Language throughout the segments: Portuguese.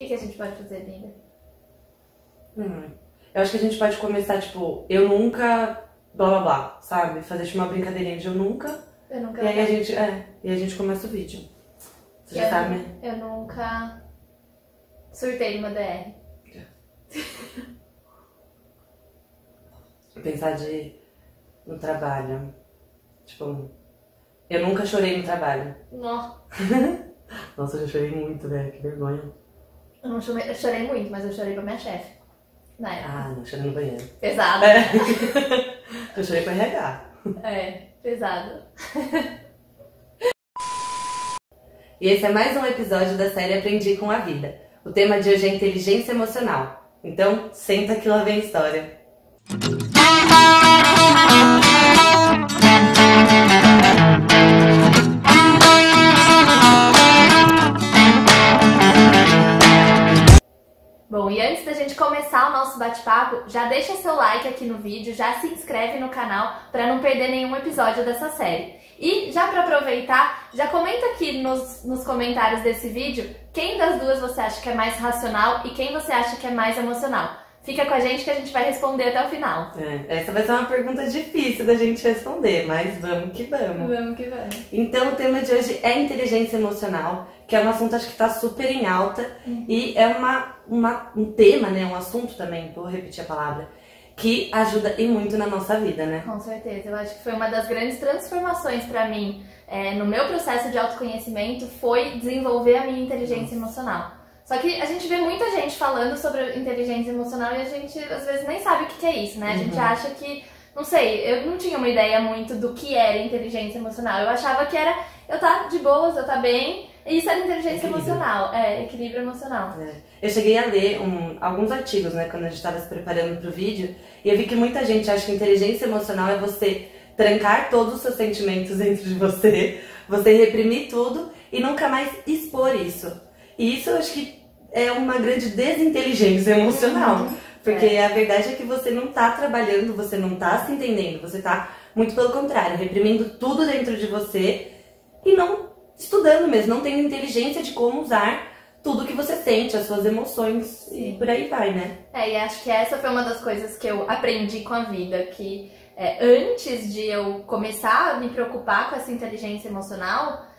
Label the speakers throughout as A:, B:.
A: que a gente pode fazer, amiga?
B: Eu acho que a gente pode começar, tipo, eu nunca, blá blá blá, sabe? Fazer tipo uma brincadeirinha de eu nunca.
A: Eu nunca.
B: E aí a gente começa o vídeo. Você já sabe?
A: Eu nunca surtei numa DR.
B: Pensar no trabalho. Tipo, eu nunca chorei no trabalho.
A: Não.
B: Nossa, eu já chorei muito, velho. Que vergonha.
A: Eu chorei muito, mas eu chorei pra minha chefe. Na época.
B: Ah, não, chorei no banheiro.
A: Pesado.
B: Eu chorei pra RH.
A: Pesado.
B: E esse é mais um episódio da série Aprendi com a Vida. O tema de hoje é inteligência emocional. Então, senta que lá vem a história.
A: Bom, e antes da gente começar o nosso bate-papo, já deixa seu like aqui no vídeo, já se inscreve no canal para não perder nenhum episódio dessa série. E já para aproveitar, já comenta aqui nos comentários desse vídeo quem das duas você acha que é mais racional e quem você acha que é mais emocional. Fica com a gente que a gente vai responder até o final.
B: Essa vai ser uma pergunta difícil da gente responder, mas vamos que vamos.
A: Vamos que vamos.
B: Então o tema de hoje é inteligência emocional, que é um assunto acho que está super em alta e é um tema, né, um assunto também, vou repetir a palavra, que ajuda e muito na nossa vida, né?
A: Com certeza, eu acho que foi uma das grandes transformações para mim no meu processo de autoconhecimento foi desenvolver a minha inteligência emocional. Só que a gente vê muita gente falando sobre inteligência emocional e a gente às vezes nem sabe o que é isso, né? A gente acha que, não sei, eu não tinha uma ideia muito do que era inteligência emocional. Eu achava que era eu tá de boas, eu tá bem, e isso era inteligência emocional, equilíbrio emocional.
B: Eu cheguei a ler alguns artigos, né, quando a gente estava se preparando pro vídeo, e eu vi que muita gente acha que inteligência emocional é você trancar todos os seus sentimentos dentro de você reprimir tudo e nunca mais expor isso. E isso eu acho que é uma grande desinteligência emocional. Porque a verdade é que você não tá trabalhando, você não tá se entendendo, você tá, muito pelo contrário, reprimindo tudo dentro de você e não estudando mesmo, não tendo inteligência de como usar tudo que você sente, as suas emoções e por aí vai, né?
A: E acho que essa foi uma das coisas que eu aprendi com a vida, que antes de eu começar a me preocupar com essa inteligência emocional,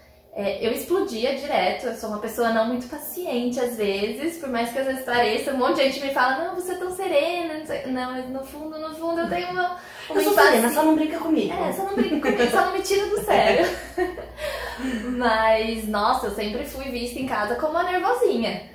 A: eu explodia direto. Eu sou uma pessoa não muito paciente às vezes, por mais que às vezes pareça, um monte de gente me fala, não, você é tão serena, não, mas no fundo eu tenho uma
B: eu sou serena, só não brinca comigo.
A: Só não brinca comigo, só não me tira do sério. Mas, nossa, eu sempre fui vista em casa como uma nervosinha.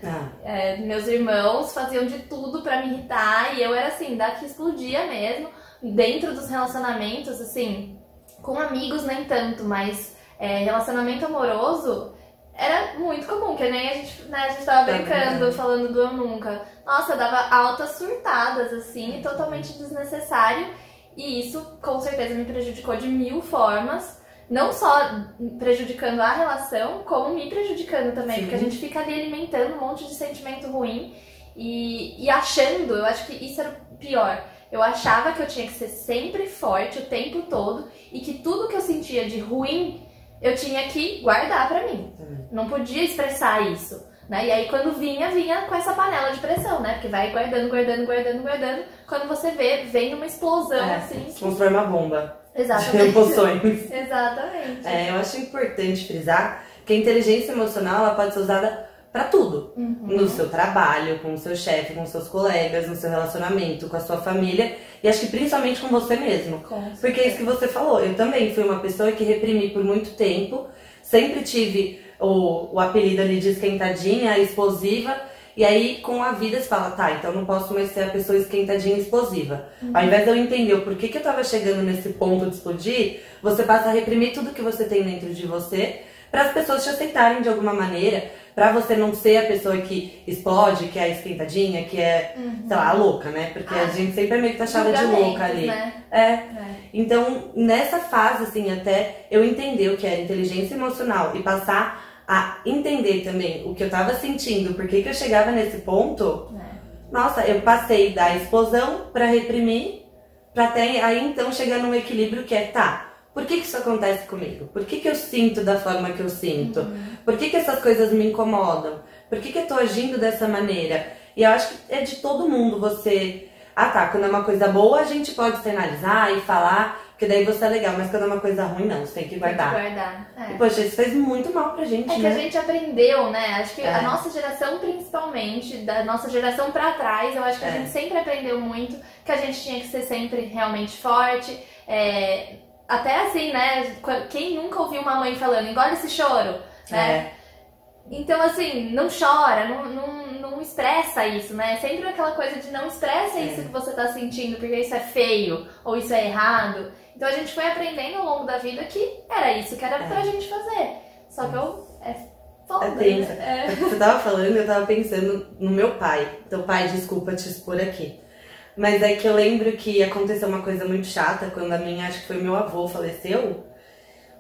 A: Meus irmãos faziam de tudo pra me irritar e eu era assim, da que explodia mesmo. Dentro dos relacionamentos, assim, com amigos nem tanto, mas relacionamento amoroso era muito comum, que nem a gente tava brincando, falando do eu nunca. Nossa, eu dava altas surtadas, assim, totalmente desnecessário. E isso, com certeza, me prejudicou de 1000 formas. Não só prejudicando a relação, como me prejudicando também. Sim. Porque a gente fica ali alimentando um monte de sentimento ruim e achando, eu acho que isso era o pior. Eu achava que eu tinha que ser sempre forte o tempo todo e que tudo que eu sentia de ruim eu tinha que guardar pra mim. Não podia expressar isso, né? E aí quando vinha com essa panela de pressão, né? Porque vai guardando. Quando você vê, vem uma explosão assim.
B: Transforma a bomba.
A: Exatamente.
B: De emoções.
A: Exatamente.
B: Eu acho importante frisar que a inteligência emocional ela pode ser usada pra tudo. No seu trabalho, com o seu chefe, com seus colegas, no seu relacionamento, com a sua família e acho que principalmente com você mesmo. Porque é isso que você falou. Eu também fui uma pessoa que reprimi por muito tempo, sempre tive o apelido ali de esquentadinha, explosiva, e aí com a vida você fala, tá, então não posso mais ser a pessoa esquentadinha e explosiva. Ao invés de eu entender o porquê que eu tava chegando nesse ponto de explodir, você passa a reprimir tudo que você tem dentro de você para as pessoas te aceitarem de alguma maneira, pra você não ser a pessoa que explode, que é a esquentadinha, que é, sei lá, a louca, né? Porque a gente sempre é meio que taxada de louca ali.
A: Né?
B: Então, nessa fase, assim, até eu entender o que é inteligência emocional e passar a entender também o que eu tava sentindo, por que eu chegava nesse ponto, nossa, eu passei da explosão pra reprimir, pra até aí então chegar num equilíbrio que é, tá, por que isso acontece comigo? Por que eu sinto da forma que eu sinto? Por que essas coisas me incomodam? Por que eu tô agindo dessa maneira? E eu acho que é de todo mundo você... Ah tá, quando é uma coisa boa a gente pode externalizar e falar, porque daí você é legal, mas quando é uma coisa ruim não, você tem que guardar.
A: Tem que guardar, é.
B: E poxa, isso fez muito mal pra gente,
A: É que
B: né?
A: a gente aprendeu, né? Acho que a nossa geração principalmente, da nossa geração pra trás, eu acho que a gente sempre aprendeu muito que a gente tinha que ser sempre realmente forte. Até assim, né? Quem nunca ouviu uma mãe falando, engole esse choro, né? Então, assim, não chora, não expressa isso, né? Sempre aquela coisa de não expressa isso que você tá sentindo, porque isso é feio, ou isso é errado. Então a gente foi aprendendo ao longo da vida que era isso que era pra gente fazer. Só que é foda, né?
B: Você tava falando, eu tava pensando no meu pai. Então, pai, desculpa te expor aqui. Mas é que eu lembro que aconteceu uma coisa muito chata quando acho que foi meu avô faleceu.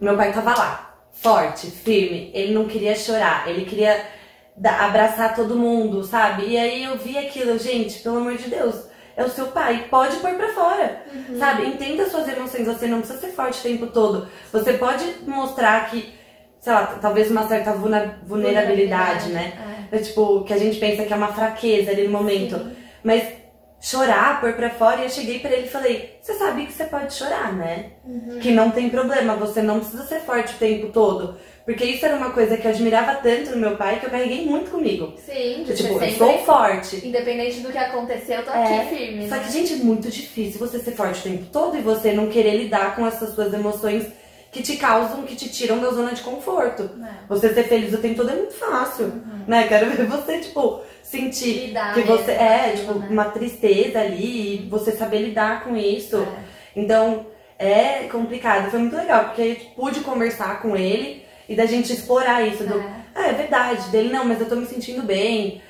B: Meu pai tava lá, forte, firme, ele não queria chorar, ele queria abraçar todo mundo, sabe? E aí eu vi aquilo, gente, pelo amor de Deus, é o seu pai, pode pôr pra fora, sabe? Entenda suas emoções, você não precisa ser forte o tempo todo, você pode mostrar que, sei lá, talvez uma certa vulnerabilidade, né? É tipo, que a gente pensa que é uma fraqueza ali no momento, mas chorar, pôr pra fora, e eu cheguei pra ele e falei, você sabe que você pode chorar, né? Que não tem problema, você não precisa ser forte o tempo todo. Porque isso era uma coisa que eu admirava tanto no meu pai, que eu carreguei muito comigo.
A: Sim,
B: tipo, eu sou forte.
A: Independente do que aconteceu, eu tô aqui firme.
B: Só que, gente, é muito difícil você ser forte o tempo todo e você não querer lidar com essas suas emoções que te causam, que te tiram da zona de conforto. Você ser feliz o tempo todo é muito fácil, né? Quero ver você, tipo, sentir
A: lidar
B: que você
A: mesmo,
B: tipo, uma tristeza ali e você saber lidar com isso. Então, é complicado. Foi muito legal, porque eu pude conversar com ele e da gente explorar isso. É verdade, dele, não, mas eu tô me sentindo bem.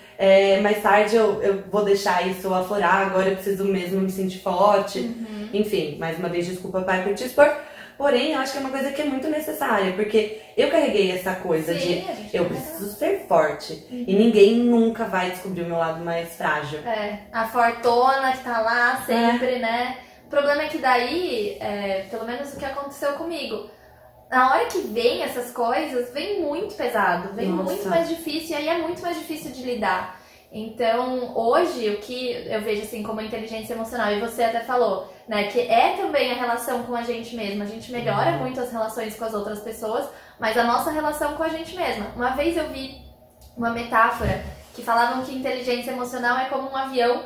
B: Mais tarde eu vou deixar isso aflorar, agora eu preciso mesmo me sentir forte. Enfim, mais uma vez, desculpa, pai, por te expor. Porém, eu acho que é uma coisa que é muito necessária, porque eu carreguei essa coisa de eu preciso ser forte. E ninguém nunca vai descobrir o meu lado mais frágil.
A: A fortuna que tá lá sempre, né? O problema é que daí, pelo menos o que aconteceu comigo, na hora que vem essas coisas, vem muito pesado, vem muito mais difícil, e aí é muito mais difícil de lidar. Então, hoje, o que eu vejo assim como inteligência emocional, e você até falou, né, que é também a relação com a gente mesma. A gente melhora muito as relações com as outras pessoas, mas a nossa relação com a gente mesma. Uma vez eu vi uma metáfora que falavam que inteligência emocional é como um avião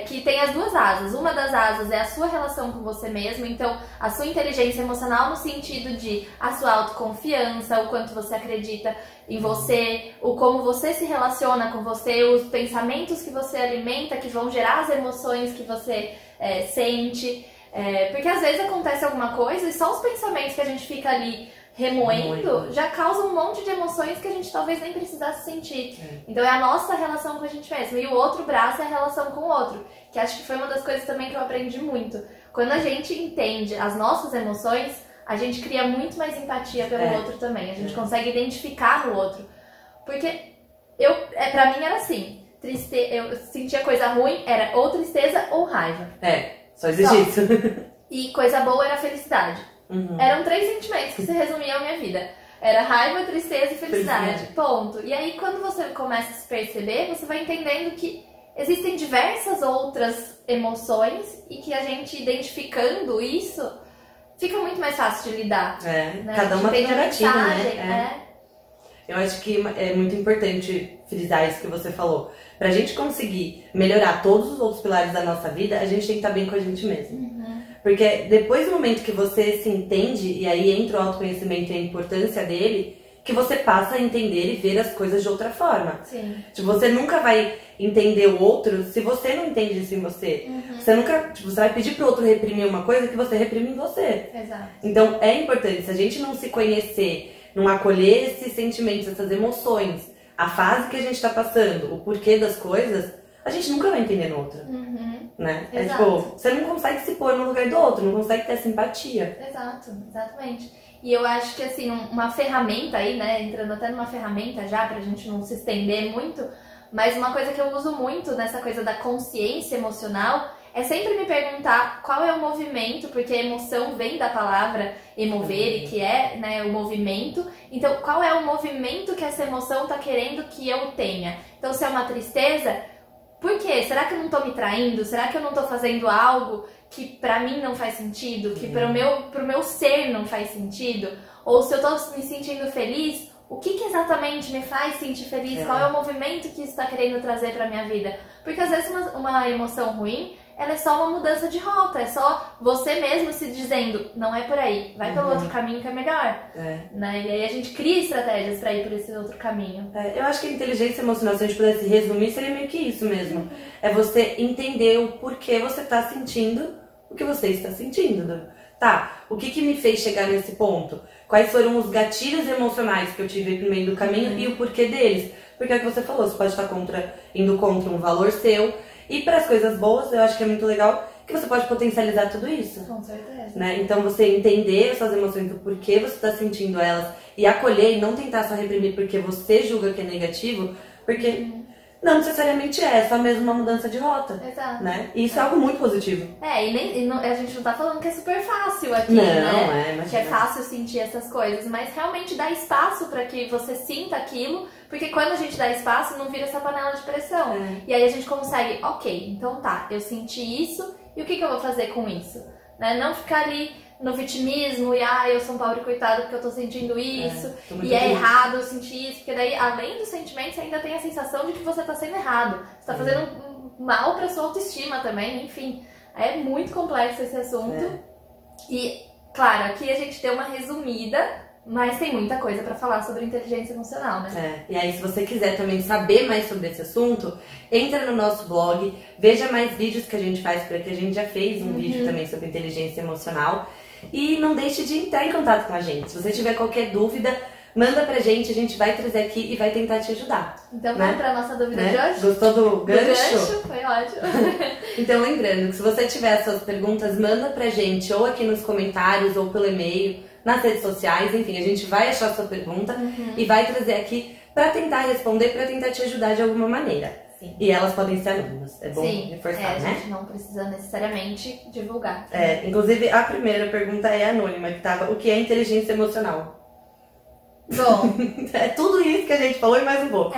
A: que tem as duas asas. Uma das asas é a sua relação com você mesmo, então a sua inteligência emocional no sentido de a sua autoconfiança, o quanto você acredita em você, o como você se relaciona com você, os pensamentos que você alimenta, que vão gerar as emoções que você sente. Porque às vezes acontece alguma coisa e só os pensamentos que a gente fica ali remoendo já causam um monte de emoções que a gente talvez nem precisasse sentir. Então é a nossa relação com a gente mesmo. E o outro braço é a relação com o outro, que acho que foi uma das coisas também que eu aprendi muito. Quando a gente entende as nossas emoções, a gente cria muito mais empatia pelo outro também. A gente consegue identificar no outro. Porque pra mim era assim, eu sentia coisa ruim, era ou tristeza ou raiva.
B: Só existe isso.
A: E coisa boa era felicidade. Eram 3 sentimentos que se resumiam a minha vida. Era raiva, tristeza e felicidade. Ponto. E aí, quando você começa a se perceber, você vai entendendo que existem diversas outras emoções e que a gente identificando isso, fica muito mais fácil de lidar. Né?
B: Cada uma tem um gatilho,
A: né?
B: Eu acho que é muito importante frisar isso que você falou. Pra gente conseguir melhorar todos os outros pilares da nossa vida, a gente tem que estar bem com a gente mesmo. Porque depois do momento que você se entende, e aí entra o autoconhecimento e a importância dele, que você passa a entender e ver as coisas de outra forma. Tipo, você nunca vai entender o outro se você não entende isso em você. Você nunca, você vai pedir pro outro reprimir uma coisa que você reprime em você. Então é importante, se a gente não se conhecer, não acolher esses sentimentos, essas emoções, a fase que a gente tá passando, o porquê das coisas, a gente nunca vai entender no outro. Né? Tipo, você não consegue se pôr no lugar do outro, não consegue ter simpatia.
A: Exatamente. E eu acho que assim, uma ferramenta aí, né, entrando até numa ferramenta já, pra gente não se estender muito, mas uma coisa que eu uso muito nessa coisa da consciência emocional é sempre me perguntar qual é o movimento, porque a emoção vem da palavra emovere, que é, né, o movimento. Então, qual é o movimento que essa emoção tá querendo que eu tenha? Então, se é uma tristeza, por quê? Será que eu não tô me traindo? Será que eu não tô fazendo algo que pra mim não faz sentido? Que pro meu ser não faz sentido? Ou se eu tô me sentindo feliz, o que exatamente me faz sentir feliz? Qual é o movimento que isso tá querendo trazer pra minha vida? Porque às vezes uma emoção ruim, ela é só uma mudança de rota, é só você mesmo se dizendo, não é por aí, vai pelo outro caminho que é melhor. Né? E aí a gente cria estratégias pra ir por esse outro caminho.
B: Eu acho que a inteligência emocional, se a gente pudesse resumir, seria meio que isso mesmo. É você entender o porquê você tá sentindo o que você está sentindo. Tá, o que me fez chegar nesse ponto? Quais foram os gatilhos emocionais que eu tive no meio do caminho e o porquê deles? Porque é o que você falou, você pode estar indo contra um valor seu. E para as coisas boas, eu acho que é muito legal que você pode potencializar tudo isso.
A: Com certeza.
B: Né? Então você entender as suas emoções, o porquê você está sentindo elas e acolher e não tentar só reprimir porque você julga que é negativo, porque não necessariamente é só mesmo uma mudança de rota.
A: Exato.
B: Né? E isso é algo muito positivo.
A: A gente não tá falando que é super fácil aqui,
B: não,
A: né? Que é fácil sentir essas coisas, mas realmente dá espaço para que você sinta aquilo, porque quando a gente dá espaço, não vira essa panela de pressão. E aí a gente consegue, ok, então tá, eu senti isso, e o que eu vou fazer com isso? Né? Não ficar ali no vitimismo e eu sou um pobre coitado porque eu tô sentindo isso, e é errado eu sentir isso, porque daí, além do sentimento, você ainda tem a sensação de que você tá sendo errado. Você tá fazendo mal pra sua autoestima também, enfim. É muito complexo esse assunto. E, claro, aqui a gente deu uma resumida, mas tem muita coisa pra falar sobre inteligência emocional, né?
B: E aí, se você quiser também saber mais sobre esse assunto, entra no nosso blog, veja mais vídeos que a gente faz por aqui. A gente já fez um vídeo também sobre inteligência emocional. E não deixe de entrar em contato com a gente. Se você tiver qualquer dúvida, manda pra gente, a gente vai trazer aqui e vai tentar te ajudar.
A: Então vamos pra nossa dúvida de hoje?
B: Gostou do gancho?
A: Do gancho? Foi ótimo.
B: Então lembrando que se você tiver as suas perguntas, manda pra gente ou aqui nos comentários ou pelo e-mail, nas redes sociais, enfim, a gente vai achar a sua pergunta e vai trazer aqui pra tentar responder, pra tentar te ajudar de alguma maneira.
A: Sim.
B: E elas podem ser anônimas, é bom reforçar, né?
A: A gente não precisa necessariamente divulgar.
B: Inclusive a primeira pergunta é anônima, que tava, o que é inteligência emocional?
A: Bom,
B: é tudo isso que a gente falou e mais um pouco.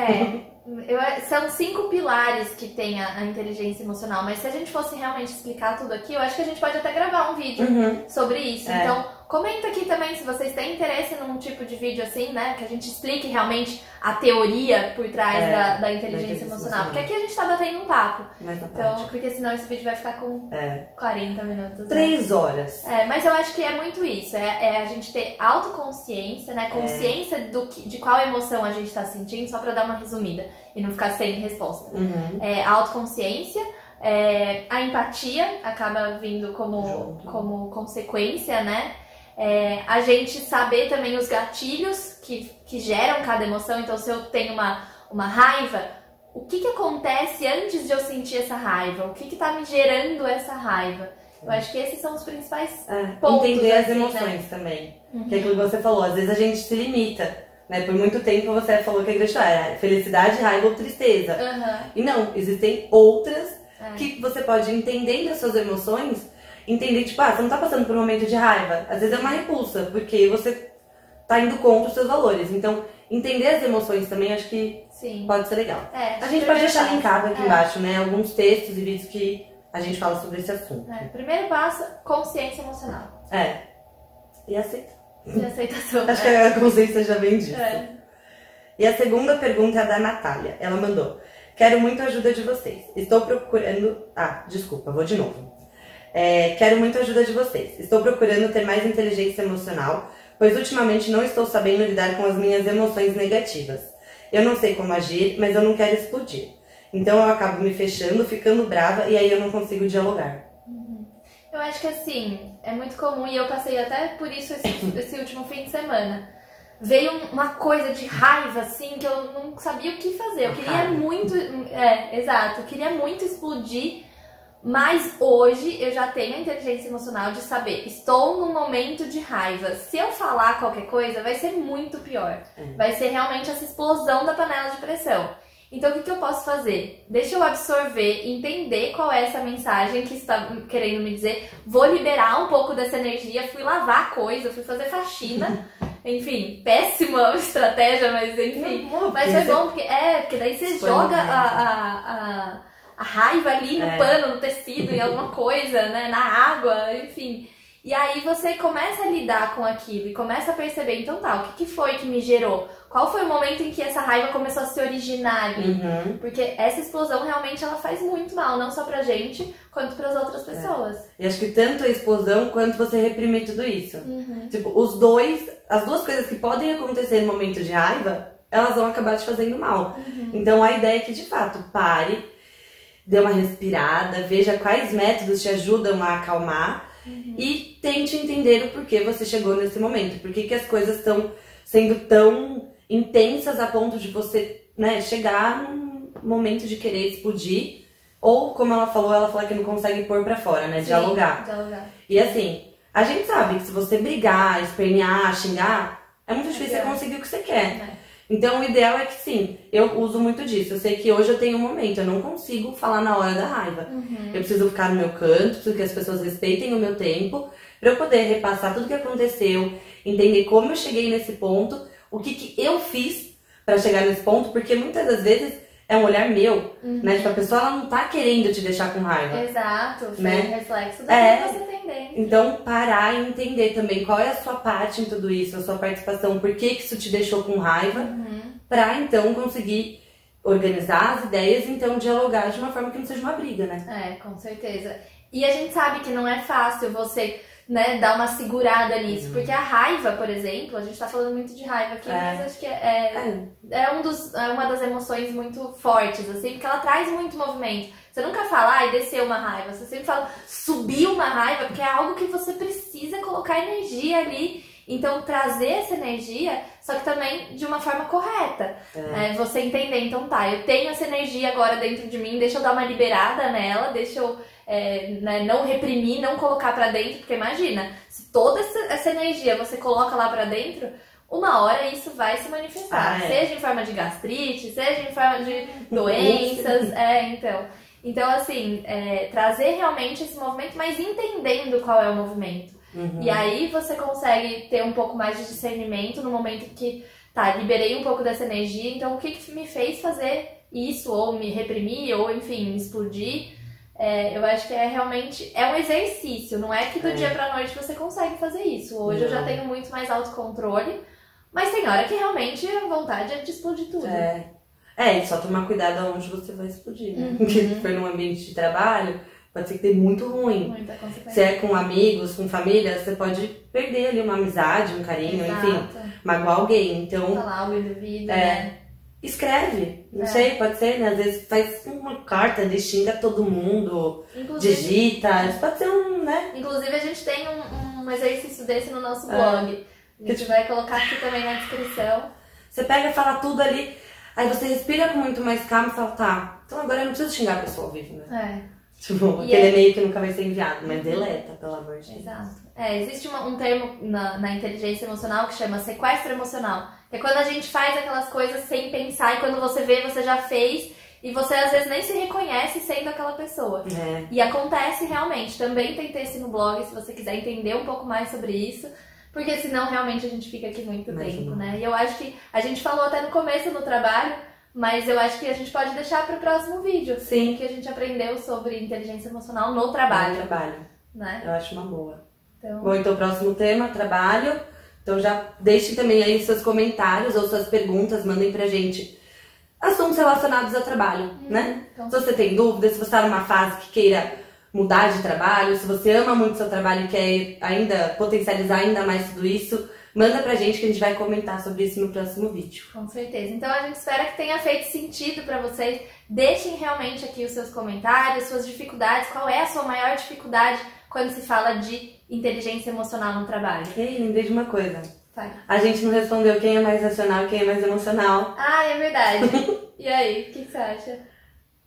A: São 5 pilares que tem a inteligência emocional, mas se a gente fosse realmente explicar tudo aqui, eu acho que a gente pode até gravar um vídeo sobre isso. Então, comenta aqui também se vocês têm interesse num tipo de vídeo assim, né? Que a gente explique realmente a teoria por trás da inteligência emocional. Porque aqui a gente tá batendo um papo. Então, porque senão esse vídeo vai ficar com 40 minutos.
B: 3 horas.
A: Mas eu acho que é muito isso. É a gente ter autoconsciência, né? Consciência de qual emoção a gente tá sentindo, só pra dar uma resumida e não ficar sem resposta. A autoconsciência. A empatia acaba vindo como consequência, né? A gente saber também os gatilhos que geram cada emoção. Então, se eu tenho uma raiva, o que acontece antes de eu sentir essa raiva? O que tá me gerando essa raiva? Eu acho que esses são os principais pontos.
B: Entender as
A: assim,
B: emoções, né? Também. Que é aquilo que você falou, às vezes a gente se limita. Né? Por muito tempo você falou que era felicidade, raiva ou tristeza. E não, existem outras que você pode entender das suas emoções, entender, tipo, você não tá passando por um momento de raiva. Às vezes é uma repulsa, porque você tá indo contra os seus valores. Então, entender as emoções também acho que pode ser legal. A gente pode deixar linkado aqui embaixo, né? Alguns textos e vídeos que a gente fala sobre esse assunto.
A: Primeiro passo, consciência emocional.
B: E aceita.
A: E aceitação.
B: Acho que a consciência já vem disso. E a segunda pergunta é da Natália. Ela mandou: quero muito a ajuda de vocês. Estou procurando... desculpa, vou de novo. Quero muito a ajuda de vocês. Estou procurando ter mais inteligência emocional, pois ultimamente não estou sabendo lidar com as minhas emoções negativas. Eu não sei como agir, mas eu não quero explodir. Então eu acabo me fechando, ficando brava e aí eu não consigo dialogar.
A: Eu acho que assim, é muito comum, e eu passei até por isso esse último fim de semana. Veio uma coisa de raiva, assim, que eu não sabia o que fazer. Eu queria muito... exato. Eu queria muito explodir, mas hoje eu já tenho a inteligência emocional de saber, estou num momento de raiva. Se eu falar qualquer coisa, vai ser muito pior. Vai ser realmente essa explosão da panela de pressão. Então o que eu posso fazer? Deixa eu absorver, entender qual é essa mensagem que está querendo me dizer. Vou liberar um pouco dessa energia, fui lavar coisa, fui fazer faxina. Enfim, péssima estratégia, mas enfim. Mas foi bom, porque daí você joga a raiva ali no pano, no tecido, em alguma coisa, né? Na água, enfim. E aí você começa a lidar com aquilo e começa a perceber, então tá, o que foi que me gerou? Qual foi o momento em que essa raiva começou a se originar ali? Porque essa explosão realmente ela faz muito mal, não só pra gente, quanto pras outras pessoas.
B: E acho que tanto a explosão quanto você reprimir tudo isso. Tipo, as duas coisas que podem acontecer no momento de raiva, elas vão acabar te fazendo mal. Então a ideia é que de fato pare, dê uma respirada, veja quais métodos te ajudam a acalmar. E tente entender o porquê você chegou nesse momento. Por que as coisas estão sendo tão intensas a ponto de você, né, chegar num momento de querer explodir. Ou, como ela fala que não consegue pôr pra fora, né? Dialogar. E assim, a gente sabe que se você brigar, espernear, xingar, é muito difícil você conseguir o que você quer. Então o ideal é que sim, eu uso muito disso. Eu sei que hoje eu tenho um momento, eu não consigo falar na hora da raiva. Eu preciso ficar no meu canto, preciso que as pessoas respeitem o meu tempo, pra eu poder repassar tudo que aconteceu, entender como eu cheguei nesse ponto, o que eu fiz pra chegar nesse ponto, porque muitas das vezes é um olhar meu, né? Tipo, a pessoa ela não tá querendo te deixar com raiva.
A: Exato, foi
B: né?
A: um reflexo da que você tem dentro.
B: Então, parar e entender também qual é a sua parte em tudo isso, a sua participação, por que isso te deixou com raiva, pra então conseguir organizar as ideias e então dialogar de uma forma que não seja uma briga, né?
A: Com certeza. E a gente sabe que não é fácil você, né, dar uma segurada nisso, porque a raiva, por exemplo, a gente tá falando muito de raiva aqui, mas acho que é uma das emoções muito fortes, assim, porque ela traz muito movimento. Você nunca fala, desceu uma raiva, você sempre fala, subiu uma raiva, porque é algo que você precisa colocar energia ali. Então, trazer essa energia, só que também de uma forma correta. Você entender, então tá, eu tenho essa energia agora dentro de mim, deixa eu dar uma liberada nela, deixa eu não reprimir, não colocar pra dentro, porque imagina, se toda essa energia você coloca lá pra dentro, uma hora isso vai se manifestar, seja em forma de gastrite, seja em forma de doenças, Então, assim, trazer realmente esse movimento, mas entendendo qual é o movimento. E aí você consegue ter um pouco mais de discernimento no momento que, liberei um pouco dessa energia, então o que me fez fazer isso, ou me reprimir, ou enfim, me explodir. Eu acho que realmente um exercício, não é que do dia pra noite você consegue fazer isso. Hoje eu já tenho muito mais autocontrole, mas tem hora que realmente a vontade é de explodir tudo.
B: E só tomar cuidado aonde você vai explodir, né? Porque se for num ambiente de trabalho, pode ser que dê muito ruim.
A: Muita consequência.
B: Se é com amigos, com família, você pode perder ali uma amizade, um carinho, enfim, magoar alguém. Então,
A: falar algo indevido, né?
B: Escreve, não sei, pode ser, né? Às vezes faz uma carta ali, xinga todo mundo, digita, isso pode ser né?
A: Inclusive a gente tem um exercício desse no nosso blog. A gente vai colocar aqui também na descrição.
B: Você pega e fala tudo ali, aí você respira com muito mais calma e fala, então agora eu não preciso xingar a pessoa ao vivo, né? Tipo, aquele e-mail que nunca vai ser enviado, mas deleta, pelo amor de Deus.
A: Exato. Existe um termo na inteligência emocional que chama sequestro emocional. Que é quando a gente faz aquelas coisas sem pensar e quando você vê, você já fez e você às vezes nem se reconhece sendo aquela pessoa. E acontece realmente. Também tem texto no blog se você quiser entender um pouco mais sobre isso. Porque senão realmente a gente fica aqui muito tempo, né? E eu acho que a gente falou até no começo no trabalho, mas eu acho que a gente pode deixar para o próximo vídeo.
B: Sim.
A: Que a gente aprendeu sobre inteligência emocional no trabalho.
B: No trabalho.
A: Né?
B: Eu acho uma boa. Bom, então o próximo tema, trabalho. Então já deixe também aí seus comentários ou suas perguntas, mandem pra gente assuntos relacionados ao trabalho, né? Então, se você tem dúvidas, se você está numa fase que queira mudar de trabalho, se você ama muito o seu trabalho e quer ainda potencializar ainda mais tudo isso, manda pra gente que a gente vai comentar sobre isso no próximo vídeo.
A: Com certeza. Então a gente espera que tenha feito sentido pra vocês. Deixem realmente aqui os seus comentários, suas dificuldades. Qual é a sua maior dificuldade quando se fala de inteligência emocional no trabalho?
B: Ei, lembrei de uma coisa.
A: Vai.
B: A gente não respondeu quem é mais racional e quem é mais emocional.
A: É verdade. E aí, o que você acha?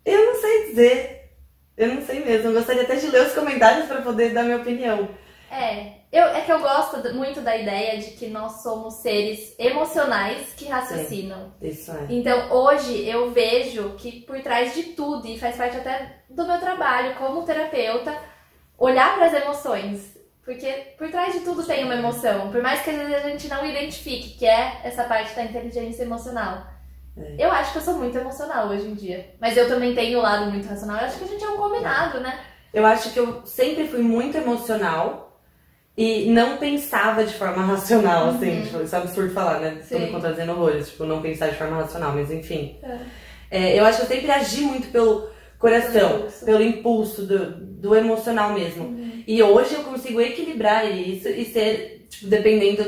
B: Eu não sei dizer. Eu não sei mesmo. Eu gostaria até de ler os comentários pra poder dar minha opinião.
A: É que eu gosto muito da ideia de que nós somos seres emocionais que raciocinam.
B: Sim, isso é.
A: Então, hoje eu vejo que por trás de tudo, e faz parte até do meu trabalho como terapeuta, olhar para as emoções. Porque por trás de tudo tem uma emoção. Por mais que às vezes a gente não identifique que é essa parte da inteligência emocional. Eu acho que eu sou muito emocional hoje em dia. Mas eu também tenho o lado muito racional. Eu acho que a gente é um combinado, né?
B: Eu acho que eu sempre fui muito emocional. E não pensava de forma racional, assim, tipo, isso é absurdo falar, né? Tô me contradizendo horrores, tipo, não pensar de forma racional, mas enfim. Eu acho que eu sempre agi muito pelo coração, pelo impulso do emocional mesmo. E hoje eu consigo equilibrar isso e ser, tipo, dependendo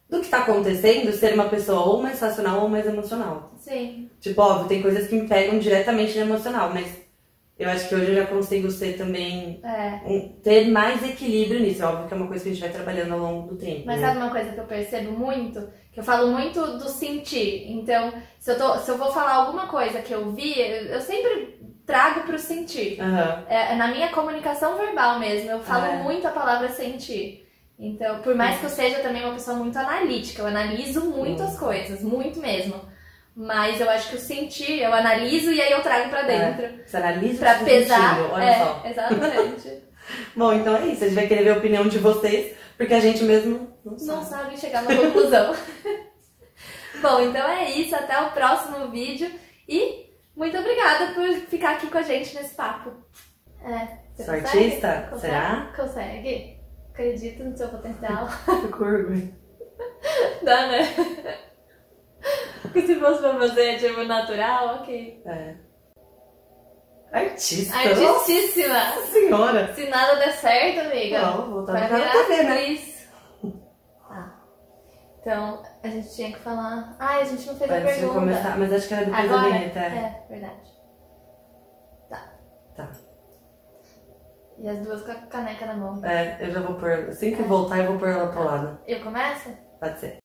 B: do que tá acontecendo, ser uma pessoa ou mais racional ou mais emocional.
A: Sim.
B: Tipo, óbvio, tem coisas que me pegam diretamente no emocional, mas eu acho que hoje eu já consigo ser também... ter mais equilíbrio nisso. Óbvio que é uma coisa que a gente vai trabalhando ao longo do tempo.
A: Mas sabe uma coisa que eu percebo muito? Que eu falo muito do sentir. Então, se eu vou falar alguma coisa que eu vi, eu sempre trago pro sentir. É na minha comunicação verbal mesmo. Eu falo muito a palavra sentir. Então, por mais que eu seja também uma pessoa muito analítica, eu analiso muito as coisas, muito mesmo. Mas eu acho que o sentir, eu analiso e aí eu trago pra dentro.
B: Você analisa
A: pra
B: o
A: pesar.
B: sentido, olha só.
A: Exatamente.
B: Bom, então é isso. A gente vai querer ver a opinião de vocês, porque a gente mesmo
A: não sabe chegar numa conclusão. Bom, então é isso. Até o próximo vídeo. E muito obrigada por ficar aqui com a gente nesse papo. Você
B: sou
A: consegue?
B: artista? Será?
A: Consegue. Acredito no seu potencial.
B: Fico com orgulho.
A: Dá, né? Porque se fosse pra você, tipo, natural, ok.
B: Artista.
A: Artistíssima.
B: Nossa senhora.
A: Se nada der certo, amiga,
B: Não, vou
A: vai
B: estar
A: virar
B: na TV, né?
A: atriz. Então, a gente tinha que falar... a gente não fez a pergunta.
B: Começar, mas acho que era depois
A: agora?
B: da vinheta.
A: Verdade.
B: Tá.
A: E as duas com a caneca na mão.
B: Eu já vou pôr... Assim que voltar, eu vou pôr ela pro lado.
A: Eu começo?
B: Pode ser.